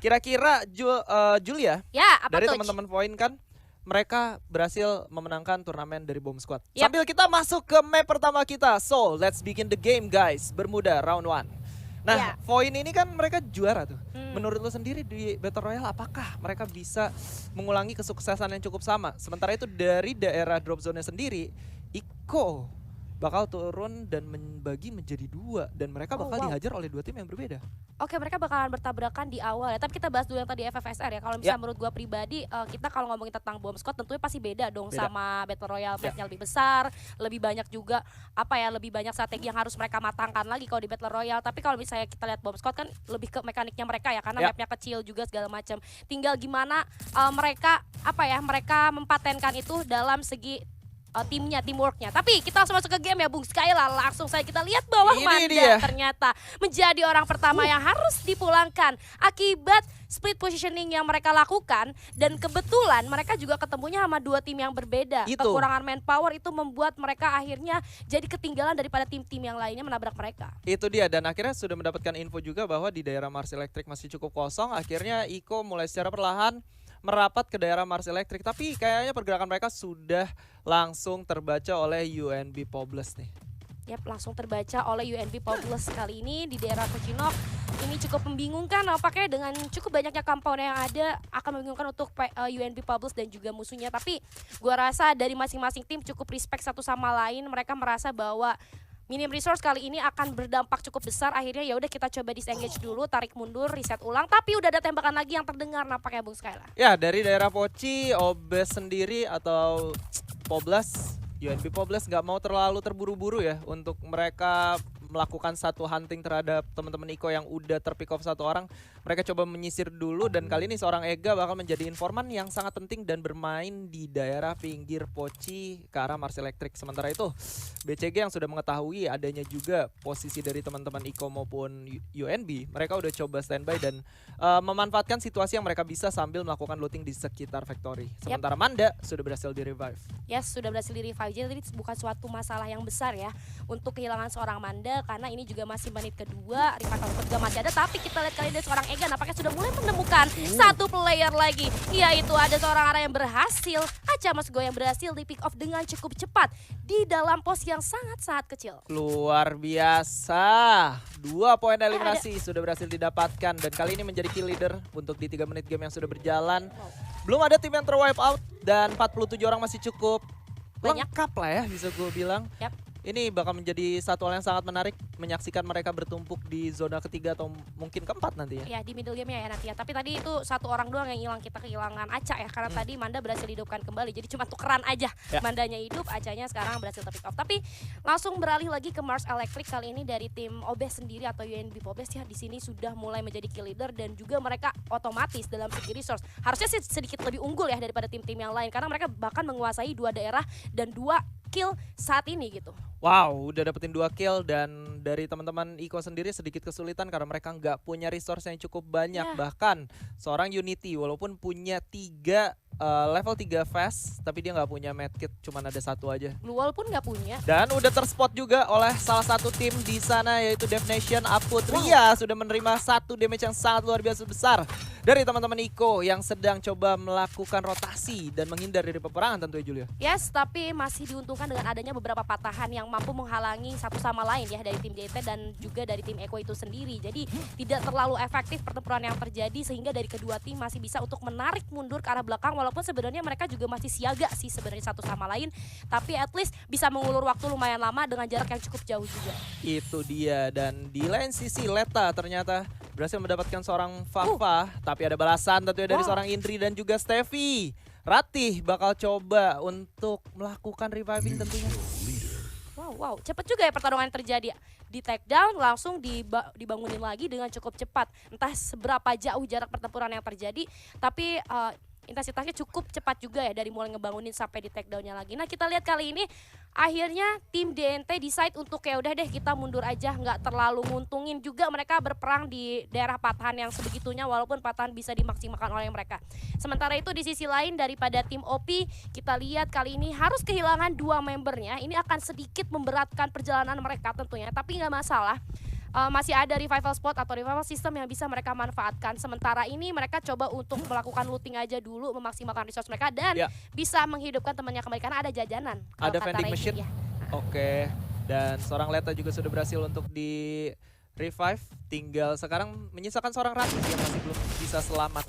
Kira-kira Julia, Ya, apa dari tuh? teman-teman poin kan mereka berhasil memenangkan turnamen dari Bomb Squad. Yap. Sambil kita masuk ke map pertama kita. So, let's begin the game guys. Bermuda round 1. Nah, Ya. poin ini kan mereka juara tuh. Hmm. Menurut lo sendiri di Battle Royale apakah mereka bisa mengulangi kesuksesan yang cukup sama? Sementara itu dari daerah drop zone sendiri, Iko bakal turun dan membagi menjadi 2 dan mereka Oh, bakal wow. dihajar oleh 2 tim yang berbeda. Oke, mereka bakalan bertabrakan di awal ya. Tapi kita bahas dulu yang tadi FFSR ya. Kalau misalnya menurut gua pribadi, kita kalau ngomongin tentang Bomb Squad tentunya pasti beda dong Beda. sama Battle Royale. Match-nya lebih besar, lebih banyak juga lebih banyak strategi yang harus mereka matangkan lagi kalau di Battle Royale. Tapi kalau misalnya kita lihat Bomb Squad kan lebih ke mekaniknya mereka ya, karena Ya. mapnya kecil juga segala macam. Tinggal gimana mereka mereka mempatenkan itu dalam segi timnya, teamworknya. Tapi kita langsung masuk ke game ya Bung Skyla. Langsung saja kita lihat bahwa Ini Manda dia. ternyata menjadi orang pertama yang harus dipulangkan akibat split positioning yang mereka lakukan. Dan kebetulan mereka juga ketemunya sama 2 tim yang berbeda. Itu. Kekurangan manpower itu membuat mereka akhirnya jadi ketinggalan daripada tim-tim yang lainnya menabrak mereka. Itu dia, dan akhirnya sudah mendapatkan info juga bahwa di daerah Mars Electric masih cukup kosong. Akhirnya Iko mulai secara perlahan merapat ke daerah Mars Electric, tapi kayaknya pergerakan mereka sudah langsung terbaca oleh UNB Pobles nih. Yap, langsung terbaca oleh UNB Pobles kali ini di daerah Kocinok. Ini cukup membingungkan, nampaknya dengan cukup banyaknya compound yang ada akan membingungkan untuk UNB Pobles dan juga musuhnya. Tapi gua rasa dari masing-masing tim cukup respect satu sama lain. Mereka merasa bahwa minim resource kali ini akan berdampak cukup besar. Akhirnya ya udah kita coba disengage dulu, tarik mundur, reset ulang. Tapi udah ada tembakan lagi yang terdengar nampaknya Bung Skyla. Ya, dari daerah Poci, Obes sendiri atau Poblas, UNB Poblas nggak mau terlalu terburu-buru ya untuk mereka melakukan satu hunting terhadap teman-teman Iko yang udah terpick off 1 orang. Mereka coba menyisir dulu dan kali ini seorang Ega bakal menjadi informan yang sangat penting dan bermain di daerah pinggir Poci ke arah Mars Electric. Sementara itu BCG yang sudah mengetahui adanya juga posisi dari teman-teman Iko maupun UNB, mereka udah coba standby dan memanfaatkan situasi yang mereka bisa sambil melakukan looting di sekitar factory. Sementara Manda sudah berhasil di-revive. Yes, sudah berhasil di-revive. Jadi bukan suatu masalah yang besar ya untuk kehilangan seorang Manda, karena ini juga masih menit kedua, revival juga masih ada. Tapi kita lihat kali ini seorang Ega nampaknya sudah mulai menemukan satu player lagi, yaitu ada seorang arah yang berhasil, Aca Mas Go yang berhasil di pick off dengan cukup cepat di dalam pos yang sangat-sangat kecil. Luar biasa. 2 poin eliminasi sudah berhasil didapatkan dan kali ini menjadi kill leader untuk di 3 menit game yang sudah berjalan. Belum ada tim yang terwipe out dan 47 orang masih cukup Banyak. lengkap lah ya bisa gue bilang. Yap. Ini bakal menjadi satu hal yang sangat menarik menyaksikan mereka bertumpuk di zona ketiga atau mungkin keempat nanti ya. Ya di middle game ya nanti ya. Tapi tadi itu 1 orang doang yang hilang, kita kehilangan Aca ya. Karena tadi Manda berhasil dihidupkan kembali. Jadi cuma tukeran aja. Ya. Mandanya hidup, Acanya sekarang berhasil terpick off. Tapi langsung beralih lagi ke Mars Electric kali ini dari tim Obes sendiri atau UNB Pobes ya. Di sini sudah mulai menjadi kill leader dan juga mereka otomatis dalam segi resource harusnya sih sedikit lebih unggul ya daripada tim-tim yang lain. Karena mereka bahkan menguasai 2 daerah dan 2 kill saat ini gitu. Wow, udah dapetin 2 kill dan dari teman-teman Iko sendiri sedikit kesulitan karena mereka nggak punya resource yang cukup banyak. Ya. Bahkan seorang Unity walaupun punya 3 level 3 fast tapi dia nggak punya medkit, cuman ada 1 aja. Luol pun nggak punya. Dan udah terspot juga oleh salah satu tim di sana yaitu Dev Nation. Aputria sudah menerima 1 damage yang sangat luar biasa besar dari teman-teman Iko yang sedang coba melakukan rotasi dan menghindar dari peperangan tentunya Julia. Yes, tapi masih diuntungkan dengan adanya beberapa patahan yang mampu menghalangi satu sama lain ya dari tim JT dan juga dari tim Eko itu sendiri. Jadi tidak terlalu efektif pertempuran yang terjadi sehingga dari kedua tim masih bisa untuk menarik mundur ke arah belakang walaupun sebenarnya mereka juga masih siaga sih sebenarnya satu sama lain. Tapi at least bisa mengulur waktu lumayan lama dengan jarak yang cukup jauh juga. Itu dia, dan di lain sisi Leta ternyata berhasil mendapatkan seorang Fafa, tapi ada balasan tentunya dari seorang Indri dan juga Steffi. Ratih bakal coba untuk melakukan reviving tentunya. Wow, cepet juga ya pertarungan yang terjadi. Di take down langsung dibangunin lagi dengan cukup cepat. Entah seberapa jauh jarak pertempuran yang terjadi, tapi intensitasnya cukup cepat juga ya dari mulai ngebangunin sampai di take down-nya lagi. Nah kita lihat kali ini akhirnya tim DNT decide untuk ya udah deh kita mundur aja, nggak terlalu nguntungin juga mereka berperang di daerah patahan yang sebegitunya walaupun patahan bisa dimaksimalkan oleh mereka. Sementara itu di sisi lain daripada tim OP kita lihat kali ini harus kehilangan 2 membernya. Ini akan sedikit memberatkan perjalanan mereka tentunya, tapi nggak masalah. masih ada revival spot atau revival system yang bisa mereka manfaatkan. Sementara ini mereka coba untuk melakukan looting aja dulu, memaksimalkan resource mereka dan Ya. bisa menghidupkan temannya kembali karena ada jajanan. kalau Ada kata vending Reggie, machine. ya. Oke, dan seorang Leta juga sudah berhasil untuk di revive. Tinggal sekarang menyisakan seorang Ratu yang masih belum bisa selamat.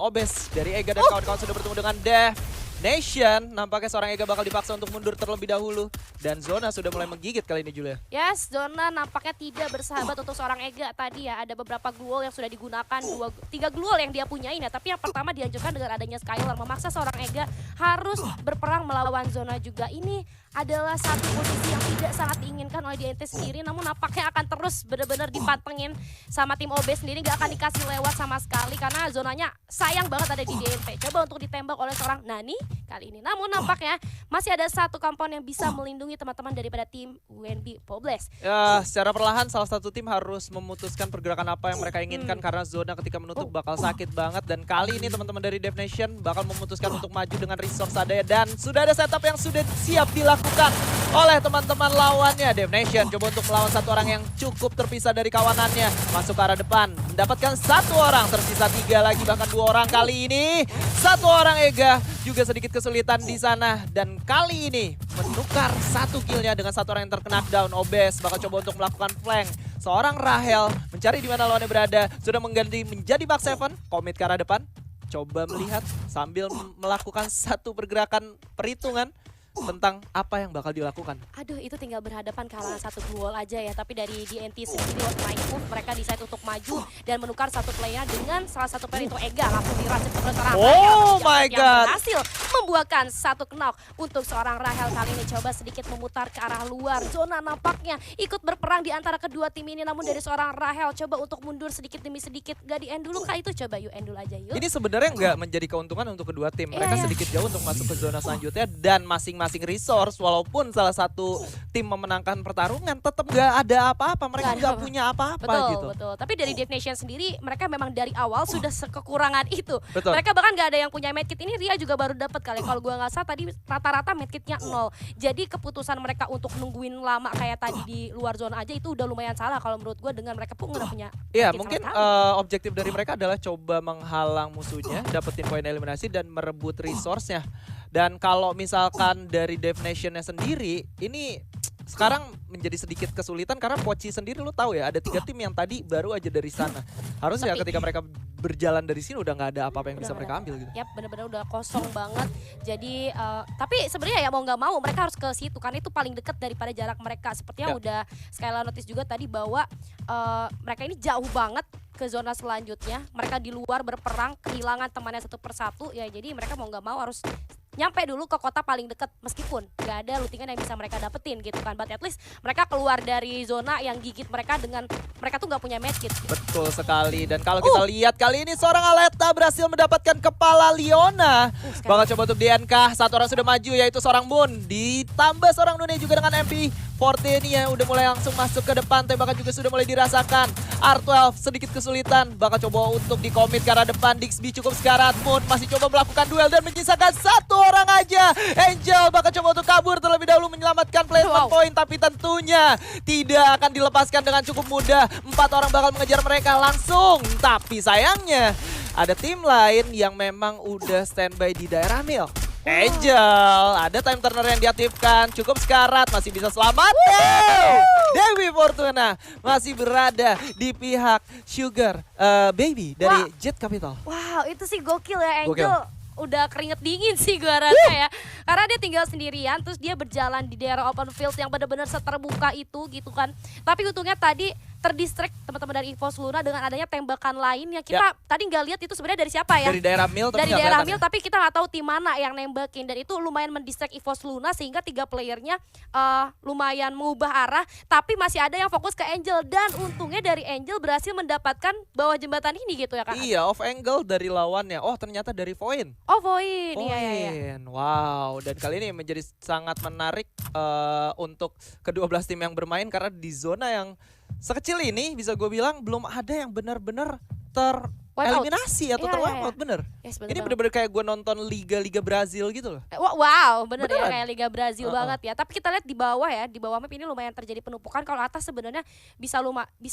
Obes dari Ega dan kawan-kawan sudah bertemu dengan Dev Nation. Nampaknya seorang Ega bakal dipaksa untuk mundur terlebih dahulu. Dan Zona sudah mulai menggigit kali ini, Julia. Yes, Zona nampaknya tidak bersahabat untuk seorang Ega tadi ya. Ada beberapa gluol yang sudah digunakan, 3 gluol yang dia punyain ya. Tapi yang pertama dianjurkan dengan adanya Skylar, memaksa seorang Ega harus berperang melawan Zona juga. Ini adalah satu posisi yang tidak sangat diinginkan oleh DNT sendiri, namun nampaknya akan terus benar-benar dipantengin sama tim OB sendiri, nggak akan dikasih lewat sama sekali karena zonanya sayang banget ada di DNT. Coba untuk ditembak oleh seorang Nani kali ini, namun nampaknya masih ada satu kampon yang bisa melindungi teman-teman daripada tim UNB Pobles. Ya, secara perlahan salah satu tim harus memutuskan pergerakan apa yang mereka inginkan karena Zona ketika menutup bakal sakit banget. Dan kali ini teman-teman dari Dev Nation bakal memutuskan untuk maju dengan resource adanya dan sudah ada setup yang sudah siap dilakukan oleh teman-teman lawannya. Dev Nation coba untuk melawan satu orang yang cukup terpisah dari kawanannya, masuk ke arah depan, mendapatkan satu orang, tersisa 3 lagi bahkan 2 orang kali ini. Satu orang Ega juga sedikit kesulitan di sana dan kali ini menukar satu killnya dengan satu orang yang terkena down. Obes bakal coba untuk melakukan flank. Seorang Rahel mencari di mana lawannya berada, sudah mengganti menjadi Back 7, komit ke arah depan. Coba melihat sambil melakukan satu pergerakan perhitungan tentang apa yang bakal dilakukan. Aduh, itu tinggal berhadapan kalah satu gol aja ya. Tapi dari DNT sendiri main move, mereka decide untuk maju dan menukar satu playnya dengan salah satu player itu Ega, langsung diracun ke seorang Oh Rahel my yang God. berhasil membuahkan satu knock untuk seorang Rahel. Kali ini coba sedikit memutar ke arah luar zona, nampaknya ikut berperang di antara kedua tim ini, namun dari seorang Rahel coba untuk mundur sedikit demi sedikit. Gak di end dulu kah itu? Coba yuk end dulu aja yuk. Ini sebenarnya nggak menjadi keuntungan untuk kedua tim. Mereka Iya. sedikit jauh untuk masuk ke zona selanjutnya dan masing-masing resource, walaupun salah satu tim memenangkan pertarungan, tetap nggak ada apa-apa. Mereka Nggak ada nggak apa. punya apa-apa Betul, gitu. betul. Tapi dari Dev Nation sendiri, mereka memang dari awal sudah sekekurangan itu. Betul. Mereka bahkan nggak ada yang punya medkit. Ini Ria juga baru dapat kali. Kalau gua nggak salah tadi rata-rata medkitnya 0. Jadi keputusan mereka untuk nungguin lama kayak tadi di luar zona aja itu udah lumayan salah kalau menurut gua, dengan mereka pun nggak punya Iya, medkit mungkin sama sekali. objektif dari mereka adalah coba menghalang musuhnya, dapetin poin eliminasi dan merebut resource-nya. Dan kalau misalkan dari Dev Nation-nya sendiri, ini sekarang menjadi sedikit kesulitan karena Poci sendiri lu tahu ya, ada 3 tim yang tadi baru aja dari sana. Harusnya Sepi. ketika mereka berjalan dari sini udah nggak ada apa-apa yang Udah bisa nggak mereka ambil gitu. Yap, bener-bener udah kosong banget. Jadi, tapi sebenarnya ya mau nggak mau mereka harus ke situ karena itu paling dekat daripada jarak mereka. Seperti yang Ya. udah Skylar notice juga tadi bahwa mereka ini jauh banget ke zona selanjutnya. Mereka di luar berperang, kehilangan temannya satu persatu. Ya jadi mereka mau nggak mau harus nyampe dulu ke kota paling dekat, meskipun gak ada lootingan yang bisa mereka dapetin gitu kan. But at least mereka keluar dari zona yang gigit mereka dengan mereka tuh nggak punya medkit. Betul sekali. Dan kalau kita lihat kali ini seorang Aleta berhasil mendapatkan kepala Leona. Bakal coba untuk DNK, satu orang sudah maju yaitu seorang Moon. Ditambah seorang Nune juga dengan MP14 yang udah mulai langsung masuk ke depan. Tembakan juga sudah mulai dirasakan. R12 sedikit kesulitan. Bakal coba untuk dikomit ke arah depan. Dixby cukup sekarat. Moon masih coba melakukan duel dan menyisakan satu orang aja. Angel bakal coba untuk kabur terlebih dahulu menyelamatkan placement point. Tapi tentunya tidak akan dilepaskan dengan cukup mudah. 4 orang bakal mengejar mereka langsung. Tapi sayangnya ada tim lain yang memang udah standby di daerah Mil. Angel, ada time turner yang diaktifkan, cukup sekarat, masih bisa selamat. Dewi Fortuna masih berada di pihak Sugar Baby dari Jet Capital. Wow, itu sih gokil ya Angel. Gokil. Udah keringet dingin sih gua rasa ya. Karena dia tinggal sendirian, terus dia berjalan di daerah open field yang benar-benar seterbuka itu gitu kan. Tapi untungnya tadi terdistract teman-teman dari EVOS Luna dengan adanya tembakan lain yang kita tadi nggak lihat itu sebenarnya dari siapa ya. Dari daerah Mil tapi Dari nggak daerah kelihatan Mil, ya. tapi kita nggak tahu tim mana yang nembakin, dan itu lumayan mendistract EVOS Luna sehingga 3 playernya lumayan mengubah arah, tapi masih ada yang fokus ke Angel, dan untungnya dari Angel berhasil mendapatkan bawah jembatan ini gitu ya kan. Iya, off angle dari lawannya. Oh, ternyata dari Voin. Oh Voin, iya iya iya. Voin. Wow, dan kali ini menjadi sangat menarik untuk ke-12 tim yang bermain karena di zona yang sekecil ini bisa gue bilang belum ada yang benar-benar Wipe out. eliminasi atau Iya, terwipe iya, out, bener. Yes, bener Ini banget. bener-bener kayak gue nonton Liga-Liga Brazil gitu loh. Wow, bener ya Beneran. kayak Liga Brazil banget ya. Tapi kita lihat di bawah ya, di bawah map ini lumayan terjadi penumpukan. Kalau atas sebenarnya bisa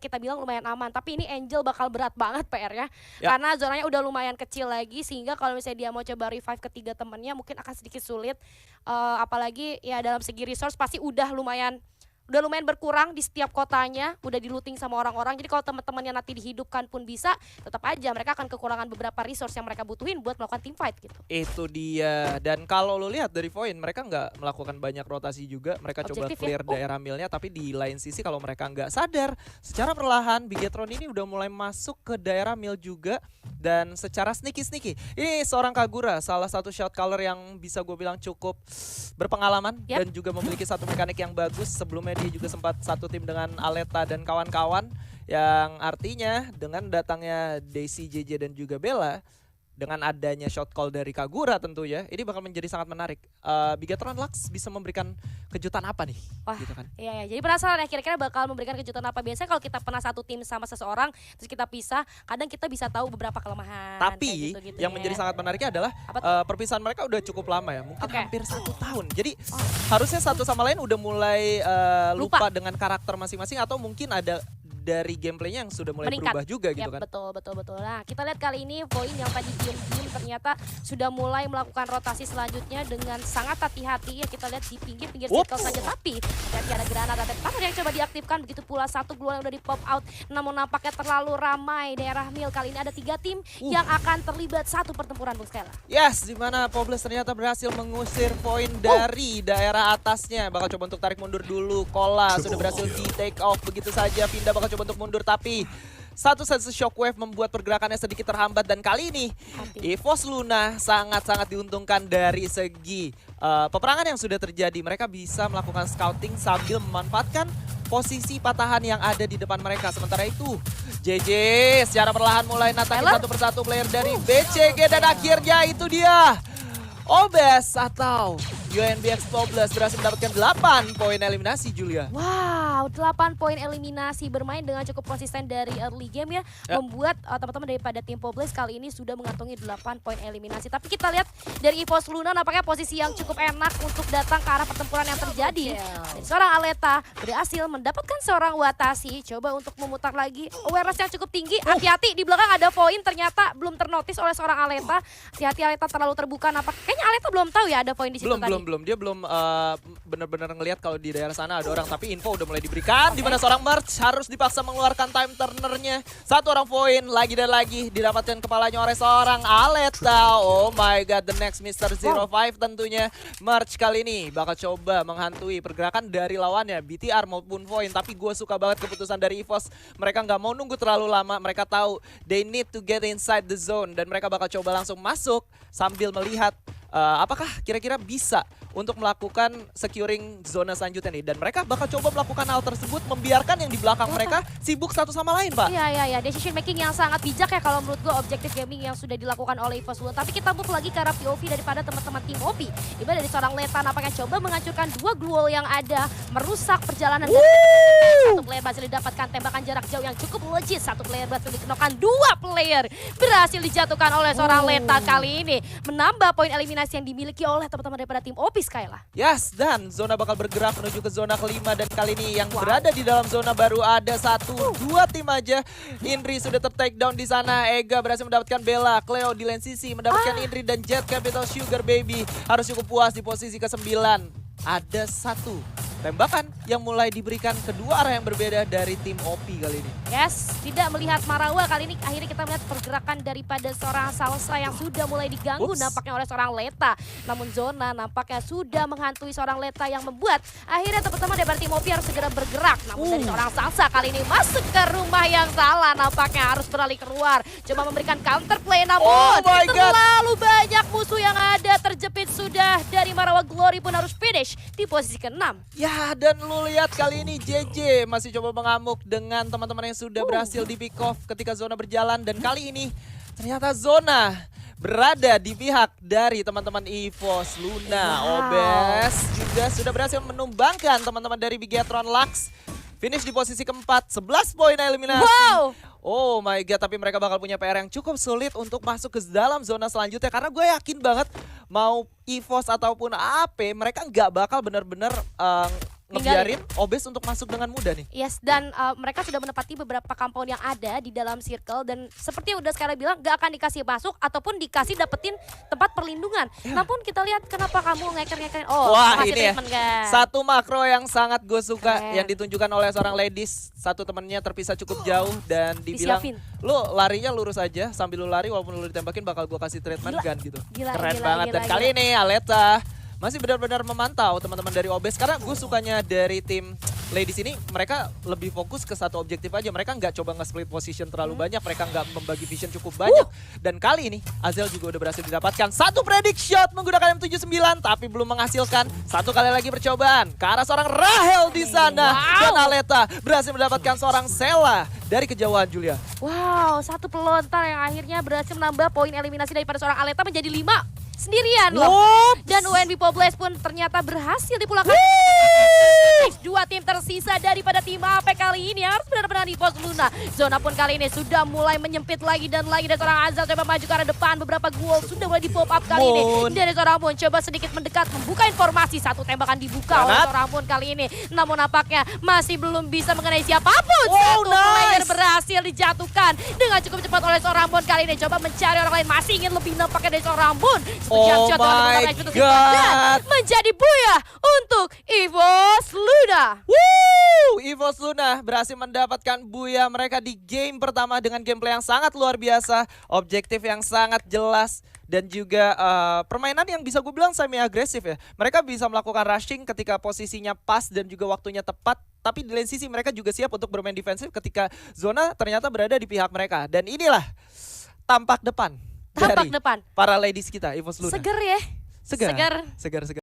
kita bilang lumayan aman. Tapi ini Angel bakal berat banget PR-nya. Ya. Karena zonanya udah lumayan kecil lagi, sehingga kalau misalnya dia mau coba revive ketiga temennya mungkin akan sedikit sulit. Apalagi ya dalam segi resource pasti udah lumayan berkurang di setiap kotanya, udah di-looting sama orang-orang. Jadi kalau teman-temannya nanti dihidupkan pun bisa, tetap aja mereka akan kekurangan beberapa resource yang mereka butuhin buat melakukan team fight gitu. Itu dia. Dan kalau lo lihat dari Void, mereka nggak melakukan banyak rotasi juga. Mereka coba Objektif ya. clear daerah millnya, tapi di lain sisi kalau mereka nggak sadar, secara perlahan Bigetron ini udah mulai masuk ke daerah mill juga. Dan secara sneaky. Ini seorang Kagura, salah satu shot caller yang bisa gue bilang cukup berpengalaman. Yap. Dan juga memiliki satu mekanik yang bagus. Sebelumnya dia juga sempat satu tim dengan Aleta dan kawan-kawan. Yang artinya dengan datangnya Daisy, JJ dan juga Bella, dengan adanya shot call dari Kagura tentunya, ini bakal menjadi sangat menarik. Bigetron Lux bisa memberikan kejutan apa nih? Wah, Gitu kan. iya, jadi penasaran ya kira-kira bakal memberikan kejutan apa. Biasanya kalau kita pernah satu tim sama seseorang terus kita pisah, kadang kita bisa tahu beberapa kelemahan. Tapi kayak gitu-gitu yang ya. menjadi sangat menariknya adalah Apa tuh? perpisahan mereka udah cukup lama ya, mungkin Oke. hampir 1 tahun. Jadi harusnya satu sama lain udah mulai lupa dengan karakter masing-masing, atau mungkin ada dari gameplaynya yang sudah mulai Meningkat. berubah juga gitu Yap, kan. betul. Nah, kita lihat kali ini poin yang tadi diem-diem ternyata sudah mulai melakukan rotasi selanjutnya dengan sangat hati-hati. Ya kita lihat di pinggir-pinggir Wup. circle saja, tapi ternyata ada granat ada partner yang coba diaktifkan. Begitu pula satu global yang udah di pop out, namun nampaknya terlalu ramai daerah mill. Kali ini ada 3 tim yang akan terlibat satu pertempuran, Bung Skella. Yes, di mana Pobles ternyata berhasil mengusir poin dari daerah atasnya. Bakal coba untuk tarik mundur dulu. Kola sudah berhasil di take off begitu saja. Pindah bakal coba untuk mundur, tapi satu shockwave membuat pergerakannya sedikit terhambat. Dan kali ini EVOS Luna sangat-sangat diuntungkan dari segi peperangan yang sudah terjadi. Mereka bisa melakukan scouting sambil memanfaatkan posisi patahan yang ada di depan mereka. Sementara itu JJ secara perlahan mulai natangin satu persatu player dari BCG, dan akhirnya itu dia Obes atau UNBX Pobles berhasil mendapatkan 8 poin eliminasi, Julia. Wow, 8 poin eliminasi, bermain dengan cukup konsisten dari early game ya. Membuat teman-teman daripada tim Pobles kali ini sudah mengantongi 8 poin eliminasi. Tapi kita lihat dari EVOS Luna nampaknya posisi yang cukup enak untuk datang ke arah pertempuran yang terjadi. Dan seorang Aleta berhasil mendapatkan seorang Watashi. Coba untuk memutar lagi, awareness yang cukup tinggi. Hati-hati, di belakang ada poin, ternyata belum ternotis oleh seorang Aleta. Hati-hati, Aleta terlalu terbuka. Kayaknya Aleta belum tahu ya ada poin di situ tadi. Belum. Dia belum benar-benar ngelihat kalau di daerah sana ada orang, tapi info udah mulai diberikan. Di mana seorang Merch harus dipaksa mengeluarkan time turnernya. Satu orang poin lagi dan lagi didapatkan kepalanya oleh seorang Aleta. Oh my god, the next Mr. 05 tentunya. Merch kali ini bakal coba menghantui pergerakan dari lawannya, BTR maupun Void. Tapi gue suka banget keputusan dari EVOS. Mereka nggak mau nunggu terlalu lama. Mereka tahu they need to get inside the zone, dan mereka bakal coba langsung masuk sambil melihat apakah kira-kira bisa untuk melakukan securing zona selanjutnya nih. Dan mereka bakal coba melakukan hal tersebut, membiarkan yang di belakang mereka sibuk satu sama lain, Pak. Iya. Decision making yang sangat bijak ya kalau menurut gue, objektif gaming yang sudah dilakukan oleh EVOS Luna. Tapi kita move lagi ke arah POV daripada teman-teman tim OP. Dimana dari seorang Leta nampaknya coba menghancurkan 2 global yang ada, merusak perjalanan dari satu player berhasil didapatkan tembakan jarak jauh yang cukup legit. Satu player berhasil dikenakan, 2 player berhasil dijatuhkan oleh seorang Leta kali ini. Menambah poin eliminasi yang dimiliki oleh teman-teman daripada tim OP Skyla. Yes, dan zona bakal bergerak menuju ke zona kelima, dan kali ini yang berada di dalam zona baru ada 1-2 tim aja. Indri sudah take down di sana, Ega berhasil mendapatkan Bella, Cleo di lane sisi mendapatkan Indri, dan Jet Capital Sugar Baby harus cukup puas di posisi ke-9. Ada satu tembakan yang mulai diberikan kedua arah yang berbeda dari tim OP kali ini. Yes, tidak melihat Marawa kali ini. Akhirnya kita melihat pergerakan daripada seorang Salsa yang sudah mulai diganggu nampaknya oleh seorang Leta. Namun zona nampaknya sudah menghantui seorang Leta yang membuat akhirnya teman-teman daripada tim OP harus segera bergerak. Namun dari seorang Salsa kali ini masuk ke rumah yang salah, nampaknya harus beralih keluar. Coba memberikan counter play, namun terlalu banyak musuh yang ada terjepit sudah. Dari Marawa Glory pun harus finish di posisi ke-6. Ya, dan lu lihat kali ini JJ masih coba mengamuk dengan teman-teman yang sudah berhasil di pick off ketika zona berjalan. Dan kali ini ternyata zona berada di pihak dari teman-teman EVOS Luna. Obes juga sudah berhasil menumbangkan teman-teman dari Bigetron Lux. finish di posisi keempat, 11 poin eliminasi. Wow. Oh my god, tapi mereka bakal punya PR yang cukup sulit untuk masuk ke dalam zona selanjutnya. Karena gue yakin banget mau EVOS ataupun AP, mereka nggak bakal bener-bener ngebiarin Obes untuk masuk dengan mudah nih. Yes, dan mereka sudah menepati beberapa compound yang ada di dalam circle. Dan seperti yang udah sekarang bilang, gak akan dikasih masuk ataupun dikasih dapetin tempat perlindungan. Namun kita lihat kenapa kamu ngeker-ngekerin. Oh, wah kasih ini ya, treatment, guys. satu makro yang sangat gue suka Keren. yang ditunjukkan oleh seorang ladies. Satu temennya terpisah cukup jauh dan dibilang, Disiapin. lu larinya lurus aja, sambil lu lari walaupun lu ditembakin bakal gue kasih treatment Gila. gun gitu. Gila, Keren gila, banget. gila, Dan kali ini Aleta masih benar-benar memantau teman-teman dari Obes. Karena gue sukanya dari tim ladies ini, mereka lebih fokus ke satu objektif aja. Mereka nggak coba nge-split position terlalu banyak, mereka nggak membagi vision cukup banyak. Dan kali ini Azel juga udah berhasil didapatkan satu predict shot menggunakan M79, tapi belum menghasilkan. Satu kali lagi percobaan ke arah seorang Rahel di sana. Dan Aleta berhasil mendapatkan seorang Sela dari kejauhan, Julia. Wow, satu pelontar yang akhirnya berhasil menambah poin eliminasi daripada seorang Aleta menjadi 5 sendirian loh. Whoops. Dan UNB Pobles pun ternyata berhasil dipulangkan. Dua tim tersisa daripada tim AP kali ini harus benar-benar di pos Luna. Zona pun kali ini sudah mulai menyempit lagi dan lagi. Dan seorang Azal coba maju ke arah depan. Beberapa gol sudah mulai di pop up kali ini. Moon. Dari seorang Moon coba sedikit mendekat membuka informasi. Satu tembakan dibuka oleh Granat. seorang Moon kali ini. Namun nampaknya masih belum bisa mengenai siapapun. Wow, Satu player nice. berhasil dijatuhkan dengan cukup cepat oleh seorang Moon kali ini. Coba mencari orang lain, masih ingin lebih nampaknya dari seorang Moon. Oh my god. Menjadi buyah untuk EVOS Luna. Woo! EVOS Luna berhasil mendapatkan buya mereka di game pertama dengan gameplay yang sangat luar biasa, objektif yang sangat jelas, dan juga permainan yang bisa gue bilang semi agresif ya. Mereka bisa melakukan rushing ketika posisinya pas dan juga waktunya tepat, tapi di lain sisi mereka juga siap untuk bermain defensif ketika zona ternyata berada di pihak mereka. Dan inilah tampak depan Tampak dari depan. para ladies kita EVOS Luna. Seger ya. Segar. Segar. Segar.